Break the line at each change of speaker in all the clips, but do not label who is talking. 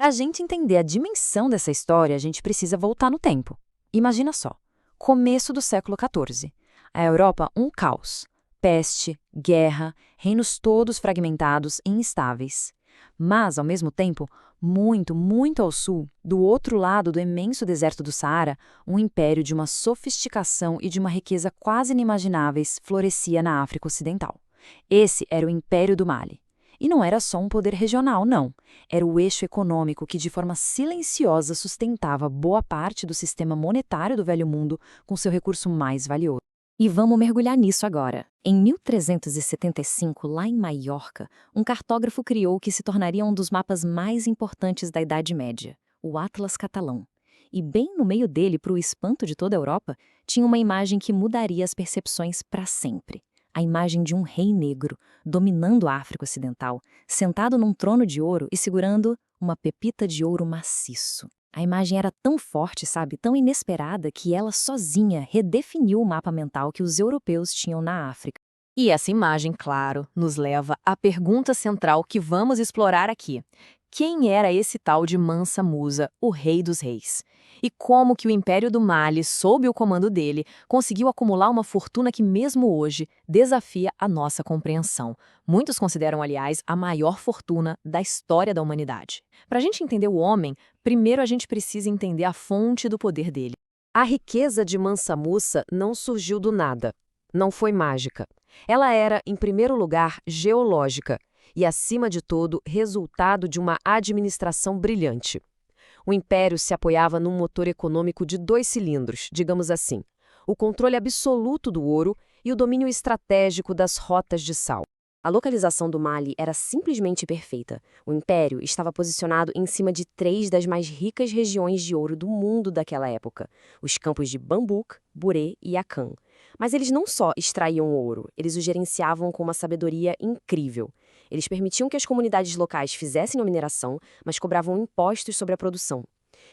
Para a gente entender a dimensão dessa história, a gente precisa voltar no tempo. Imagina só, começo do século XIV. A Europa, um caos. Peste, guerra, reinos todos fragmentados e instáveis. Mas, ao mesmo tempo, muito, muito ao sul, do outro lado do imenso deserto do Saara, um império de uma sofisticação e de uma riqueza quase inimagináveis florescia na África Ocidental. Esse era o Império do Mali. E não era só um poder regional, não. Era o eixo econômico que, de forma silenciosa, sustentava boa parte do sistema monetário do Velho Mundo com seu recurso mais valioso. E vamos mergulhar nisso agora. Em 1375, lá em Maiorca, um cartógrafo criou o que se tornaria um dos mapas mais importantes da Idade Média, o Atlas Catalão. E bem no meio dele, para o espanto de toda a Europa, tinha uma imagem que mudaria as percepções para sempre. A imagem de um rei negro, dominando a África Ocidental, sentado num trono de ouro e segurando uma pepita de ouro maciço. A imagem era tão forte, sabe, tão inesperada, que ela sozinha redefiniu o mapa mental que os europeus tinham na África.
E essa imagem, claro, nos leva à pergunta central que vamos explorar aqui. Quem era esse tal de Mansa Musa, o rei dos reis? E como que o Império do Mali, sob o comando dele, conseguiu acumular uma fortuna que mesmo hoje desafia a nossa compreensão? Muitos consideram, aliás, a maior fortuna da história da humanidade. Para a gente entender o homem, primeiro a gente precisa entender a fonte do poder dele.
A riqueza de Mansa Musa não surgiu do nada. Não foi mágica. Ela era, em primeiro lugar, geológica e, acima de tudo, resultado de uma administração brilhante. O império se apoiava num motor econômico de 2 cilindros, digamos assim, o controle absoluto do ouro e o domínio estratégico das rotas de sal. A localização do Mali era simplesmente perfeita. O império estava posicionado em cima de 3 das mais ricas regiões de ouro do mundo daquela época, os campos de Bambouk, Bouré e Akan. Mas eles não só extraíam o ouro, eles o gerenciavam com uma sabedoria incrível. Eles permitiam que as comunidades locais fizessem a mineração, mas cobravam impostos sobre a produção.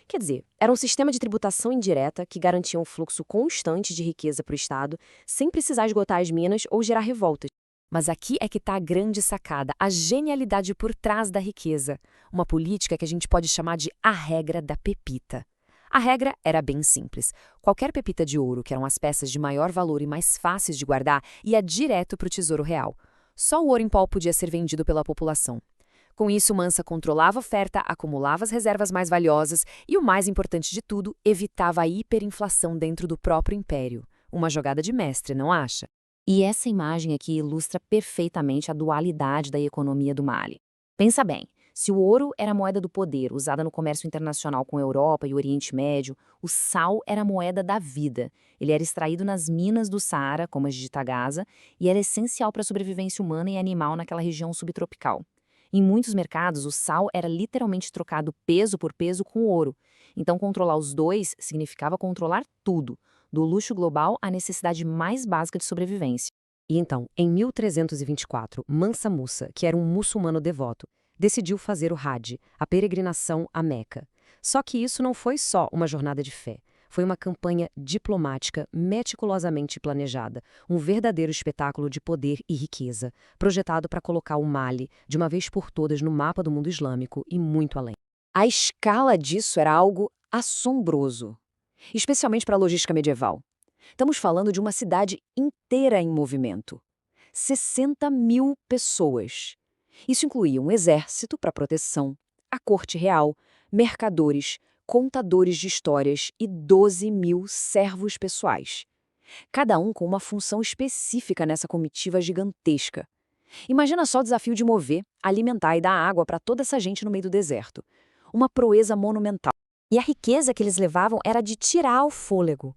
Quer dizer, era um sistema de tributação indireta que garantia um fluxo constante de riqueza para o Estado, sem precisar esgotar as minas ou gerar revoltas. Mas aqui é que está a grande sacada, a genialidade por trás da riqueza. Uma política que a gente pode chamar de a regra da pepita. A regra era bem simples. Qualquer pepita de ouro, que eram as peças de maior valor e mais fáceis de guardar, ia direto para o Tesouro Real. Só o ouro em pó podia ser vendido pela população. Com isso, Mansa controlava a oferta, acumulava as reservas mais valiosas e, o mais importante de tudo, evitava a hiperinflação dentro do próprio império. Uma jogada de mestre, não acha?
E essa imagem aqui ilustra perfeitamente a dualidade da economia do Mali. Pensa bem, se o ouro era a moeda do poder, usada no comércio internacional com a Europa e o Oriente Médio, o sal era a moeda da vida. Ele era extraído nas minas do Saara, como as de Tagaza, e era essencial para a sobrevivência humana e animal naquela região subtropical. Em muitos mercados, o sal era literalmente trocado peso por peso com ouro. Então, controlar os dois significava controlar tudo, do luxo global à necessidade mais básica de sobrevivência.
E então, em 1324, Mansa Musa, que era um muçulmano devoto, decidiu fazer o Hajj, a peregrinação a Meca. Só que isso não foi só uma jornada de fé. Foi uma campanha diplomática meticulosamente planejada, um verdadeiro espetáculo de poder e riqueza, projetado para colocar o Mali, de uma vez por todas, no mapa do mundo islâmico e muito além. A escala disso era algo assombroso, especialmente para a logística medieval. Estamos falando de uma cidade inteira em movimento. 60 mil pessoas. Isso incluía um exército para proteção, a corte real, mercadores, contadores de histórias e 12 mil servos pessoais. Cada um com uma função específica nessa comitiva gigantesca. Imagina só o desafio de mover, alimentar e dar água para toda essa gente no meio do deserto. Uma proeza monumental.
E a riqueza que eles levavam era de tirar o fôlego.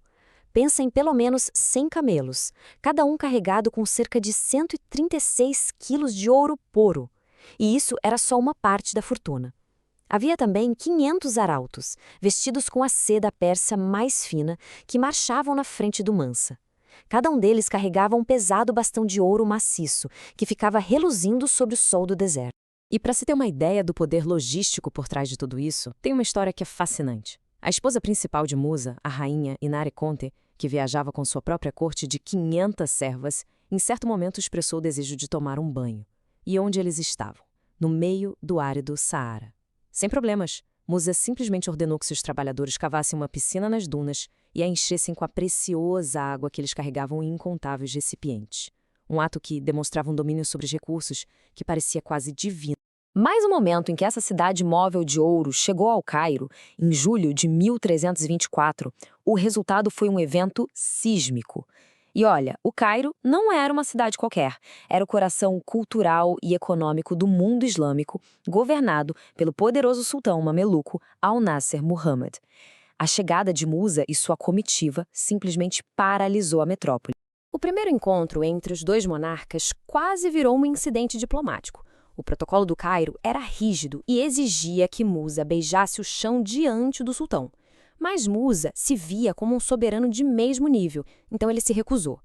Pensa em pelo menos 100 camelos, cada um carregado com cerca de 136 quilos de ouro puro. E isso era só uma parte da fortuna. Havia também 500 arautos, vestidos com a seda persa mais fina, que marchavam na frente do Mansa. Cada um deles carregava um pesado bastão de ouro maciço, que ficava reluzindo sob o sol do deserto.
E para se ter uma ideia do poder logístico por trás de tudo isso, tem uma história que é fascinante. A esposa principal de Musa, a rainha Inare Conte, que viajava com sua própria corte de 500 servas, em certo momento expressou o desejo de tomar um banho. E onde eles estavam? No meio do árido Saara. Sem problemas. Musa simplesmente ordenou que seus trabalhadores cavassem uma piscina nas dunas e a enchessem com a preciosa água que eles carregavam em incontáveis recipientes. Um ato que demonstrava um domínio sobre os recursos que parecia quase divino. Mas o momento em que essa cidade móvel de ouro chegou ao Cairo, em julho de 1324, o resultado foi um evento sísmico. E olha, o Cairo não era uma cidade qualquer, era o coração cultural e econômico do mundo islâmico, governado pelo poderoso sultão mameluco Al-Nasser Muhammad. A chegada de Musa e sua comitiva simplesmente paralisou a metrópole. O primeiro encontro entre os dois monarcas quase virou um incidente diplomático. O protocolo do Cairo era rígido e exigia que Musa beijasse o chão diante do sultão. Mas Musa se via como um soberano de mesmo nível, então ele se recusou.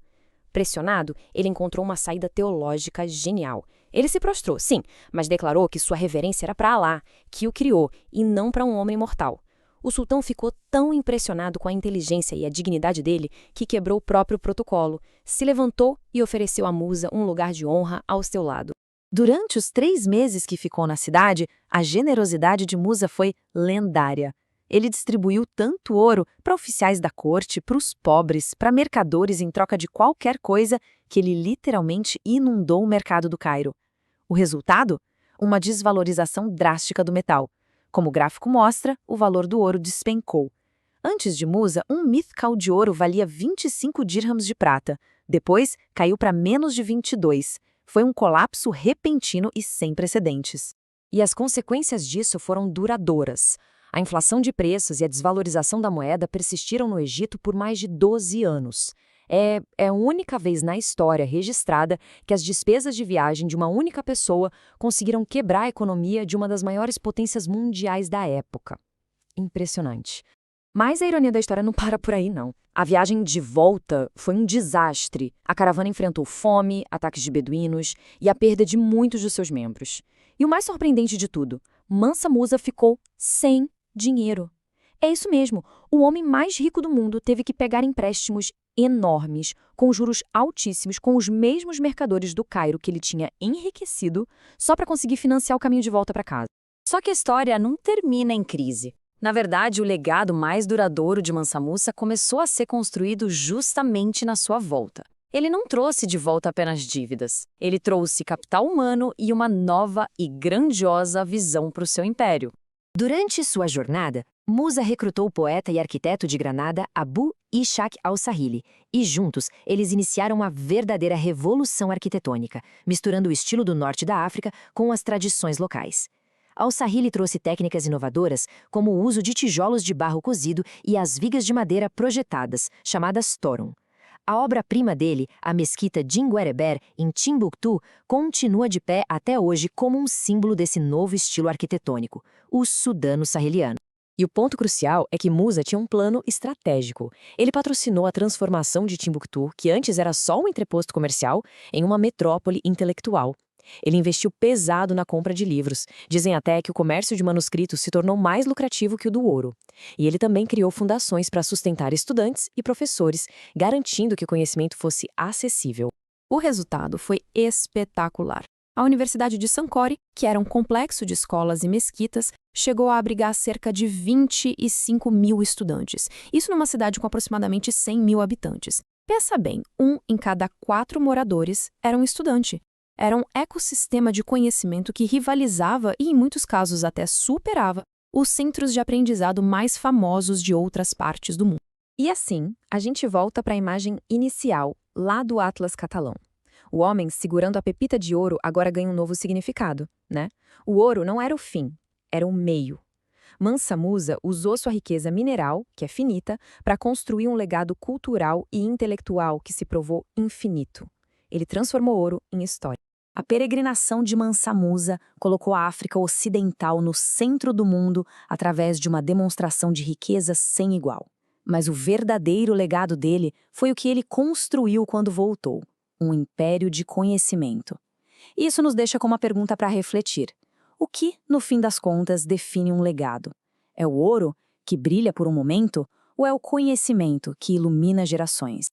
Pressionado, ele encontrou uma saída teológica genial. Ele se prostrou, sim, mas declarou que sua reverência era para Alá, que o criou, e não para um homem mortal. O sultão ficou tão impressionado com a inteligência e a dignidade dele que quebrou o próprio protocolo, se levantou e ofereceu a Musa um lugar de honra ao seu lado.
Durante os 3 meses que ficou na cidade, a generosidade de Musa foi lendária. Ele distribuiu tanto ouro para oficiais da corte, para os pobres, para mercadores em troca de qualquer coisa, que ele literalmente inundou o mercado do Cairo. O resultado? Uma desvalorização drástica do metal. Como o gráfico mostra, o valor do ouro despencou. Antes de Musa, um mithqal de ouro valia 25 dirhams de prata. Depois, caiu para menos de 22. Foi um colapso repentino e sem precedentes.
E as consequências disso foram duradouras. A inflação de preços e a desvalorização da moeda persistiram no Egito por mais de 12 anos. É a única vez na história registrada que as despesas de viagem de uma única pessoa conseguiram quebrar a economia de uma das maiores potências mundiais da época. Impressionante. Mas a ironia da história não para por aí, não. A viagem de volta foi um desastre. A caravana enfrentou fome, ataques de beduínos e a perda de muitos de seus membros. E o mais surpreendente de tudo, Mansa Musa ficou sem dinheiro. É isso mesmo, o homem mais rico do mundo teve que pegar empréstimos enormes, com juros altíssimos, com os mesmos mercadores do Cairo que ele tinha enriquecido, só para conseguir financiar o caminho de volta para casa. Só que a história não termina em crise. Na verdade, o legado mais duradouro de Mansa Musa começou a ser construído justamente na sua volta. Ele não trouxe de volta apenas dívidas. Ele trouxe capital humano e uma nova e grandiosa visão para o seu império. Durante sua jornada, Musa recrutou o poeta e arquiteto de Granada Abu Ishaq al-Sahili, e juntos eles iniciaram uma verdadeira revolução arquitetônica, misturando o estilo do norte da África com as tradições locais. Al-Sahili trouxe técnicas inovadoras, como o uso de tijolos de barro cozido e as vigas de madeira projetadas, chamadas torum. A obra-prima dele, a mesquita Djinguereber, em Timbuktu, continua de pé até hoje como um símbolo desse novo estilo arquitetônico, o sudano-saheliano. E o ponto crucial é que Musa tinha um plano estratégico. Ele patrocinou a transformação de Timbuktu, que antes era só um entreposto comercial, em uma metrópole intelectual. Ele investiu pesado na compra de livros. Dizem até que o comércio de manuscritos se tornou mais lucrativo que o do ouro. E ele também criou fundações para sustentar estudantes e professores, garantindo que o conhecimento fosse acessível.
O resultado foi espetacular. A Universidade de Sankore, que era um complexo de escolas e mesquitas, chegou a abrigar cerca de 25 mil estudantes. Isso numa cidade com aproximadamente 100 mil habitantes. Pensa bem, 1 em cada 4 moradores era um estudante. Era um ecossistema de conhecimento que rivalizava e, em muitos casos, até superava os centros de aprendizado mais famosos de outras partes do mundo.
E assim, a gente volta para a imagem inicial, lá do Atlas catalão. O homem segurando a pepita de ouro agora ganha um novo significado, né? O ouro não era o fim, era o meio. Mansa Musa usou sua riqueza mineral, que é finita, para construir um legado cultural e intelectual que se provou infinito. Ele transformou ouro em história. A peregrinação de Mansa Musa colocou a África Ocidental no centro do mundo através de uma demonstração de riqueza sem igual. Mas o verdadeiro legado dele foi o que ele construiu quando voltou, um império de conhecimento. Isso nos deixa com uma pergunta para refletir. O que, no fim das contas, define um legado? É o ouro, que brilha por um momento, ou é o conhecimento que ilumina gerações?